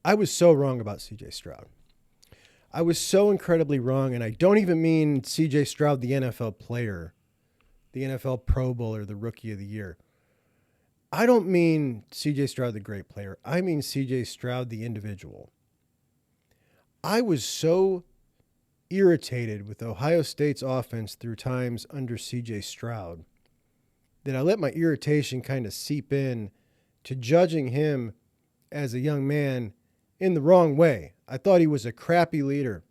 I was so wrong about CJ Stroud. I was so incredibly wrong, and I don't even mean CJ Stroud, the NFL player, the NFL Pro Bowler, the Rookie of the Year. I don't mean CJ Stroud, the great player. I mean CJ Stroud, the individual. I was so irritated with Ohio State's offense through times under CJ Stroud that I let my irritation kind of seep in to judging him as a young man in the wrong way. I thought he was a crappy leader.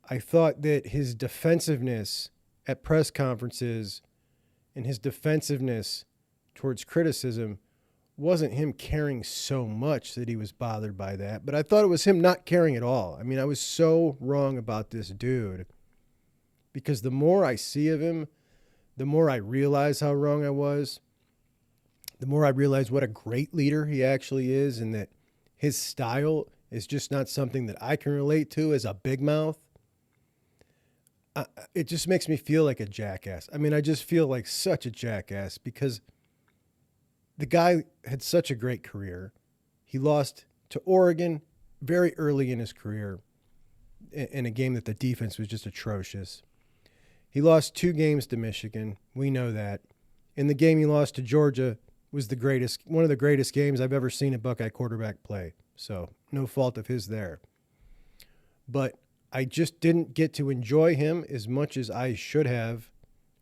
I thought that his defensiveness at press conferences and his defensiveness towards criticism wasn't him caring so much that he was bothered by that, but I thought it was him not caring at all. I mean, I was so wrong about this dude because the more I see of him, the more I realize how wrong I was, the more I realize what a great leader he actually is and that his style is just not something that I can relate to as a big mouth. It just makes me feel like a jackass. I mean, I just feel like such a jackass because the guy had such a great career. He lost to Oregon very early in his career in a game that the defense was just atrocious. He lost 2 games to Michigan. We know that. In the game he lost to Georgia was one of the greatest games I've ever seen a Buckeye quarterback play. So no fault of his there. But I just didn't get to enjoy him as much as I should have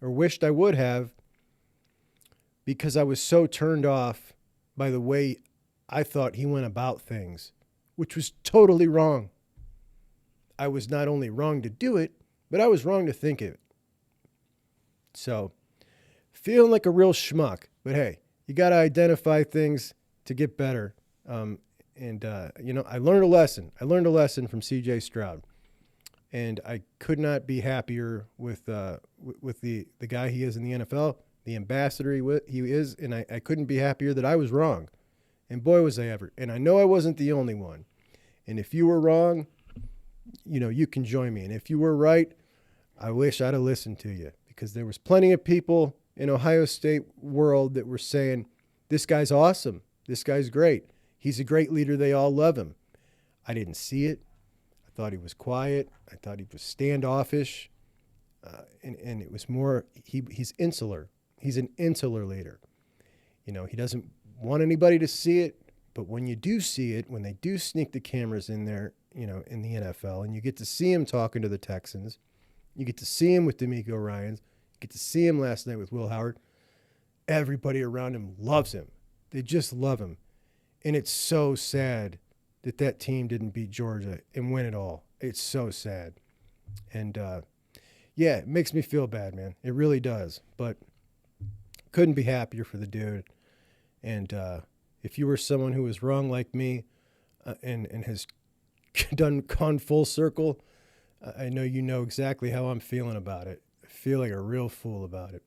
or wished I would have because I was so turned off by the way I thought he went about things, which was totally wrong. I was not only wrong to do it, but I was wrong to think it. So, feeling like a real schmuck. But hey, you got to identify things to get better. I learned a lesson. I learned a lesson from CJ Stroud. And I could not be happier with the guy he is in the NFL, the ambassador he is, and I couldn't be happier that I was wrong. And boy, was I ever. And I know I wasn't the only one. And if you were wrong, you can join me. And if you were right, I wish I'd have listened to you because there was plenty of people in Ohio State world that were saying, this guy's awesome. This guy's great. He's a great leader. They all love him. I didn't see it. I thought he was quiet. I thought he was standoffish. And it was more, he's insular. He's an insular leader. He doesn't want anybody to see it, but when you do see it, when they do sneak the cameras in there, in the NFL, and you get to see him talking to the Texans, you get to see him with D'Amico Ryans, you get to see him last night with Will Howard, everybody around him loves him. They just love him. And it's so sad that team didn't beat Georgia and win it all. It's so sad. And, it makes me feel bad, man. It really does. But couldn't be happier for the dude. And if you were someone who was wrong like me and has gone full circle, I know you know exactly how I'm feeling about it. I feel like a real fool about it.